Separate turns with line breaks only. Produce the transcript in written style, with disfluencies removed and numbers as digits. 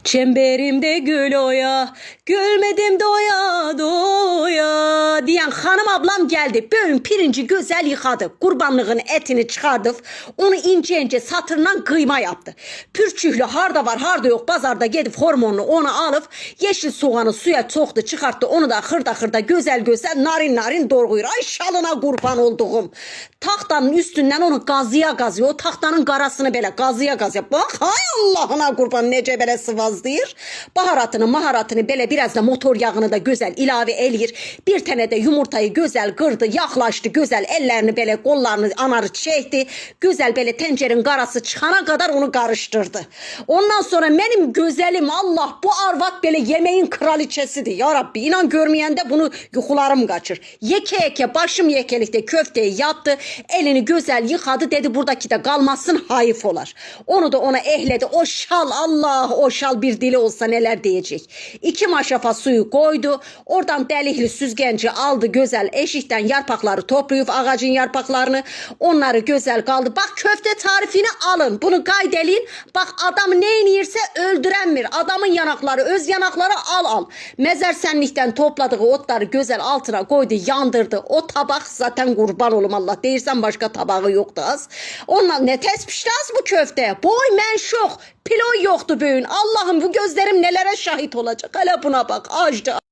Çemberimde gül oya, gülmedim doya doya diyen hanım ablam geldi. Bugün pirinci güzel yıkadı. Kurbanlığın etini çıkardı. Onu ince ince satırla kıyma yaptı. Pürçühlü harda var harda yok. Pazarda gidip hormonlu onu alıp yeşil soğanı suya soktu çıkarttı. Onu da hırda hırda güzel güzel narin narin doğrayır. Ay şalına kurban olduğum. Tahtanın üstünden onu gazıya gazıyor. O tahtanın karasını böyle gazıya gazıya. Bak hay Allah'ına kurban nece böyle sıvazlayır. Baharatını maharatını böyle biraz da motor yağını da güzel ilave eləyir. Bir tane de yumurtayı güzel kırdı, yaklaştı güzel ellerini böyle kollarını anarı çekti. Güzel böyle tencerenin karası çıkana kadar onu karıştırdı. Ondan sonra benim güzelim Allah bu arvat böyle yemeğin kraliçesidir. Ya Rabbi inan görmeyen de bunu yukularım kaçır. Yeke yeke başım yekelikte köfteyi yaptı. Elini güzel yıkadı dedi buradaki de kalmasın hayıf olar. Onu da ona ehledi. O şal Allah o şal bir dili olsa neler diyecek. 2 maşafa suyu koydu. Oradan delikli süzgenci aldı güzel eşikten yarpakları toplayıp ağacın yarpaklarını onları güzel kaldı. Bak köfte tarifini alın. Bunu kaydedin. Bak adam neyini yerse öldürenmir. Adamın yanakları öz yanakları al. Mezar senlikten topladığı otları güzel altına koydu yandırdı. O tabak zaten kurban olum Allah değilsen başka tabağı yoktu az. Ondan ne tez pişti az bu köfte. Boy men şok. Pilon yoktu bugün. Allah'ım bu gözlerim nelere şahit olacak. Hala buna bak. Acdı.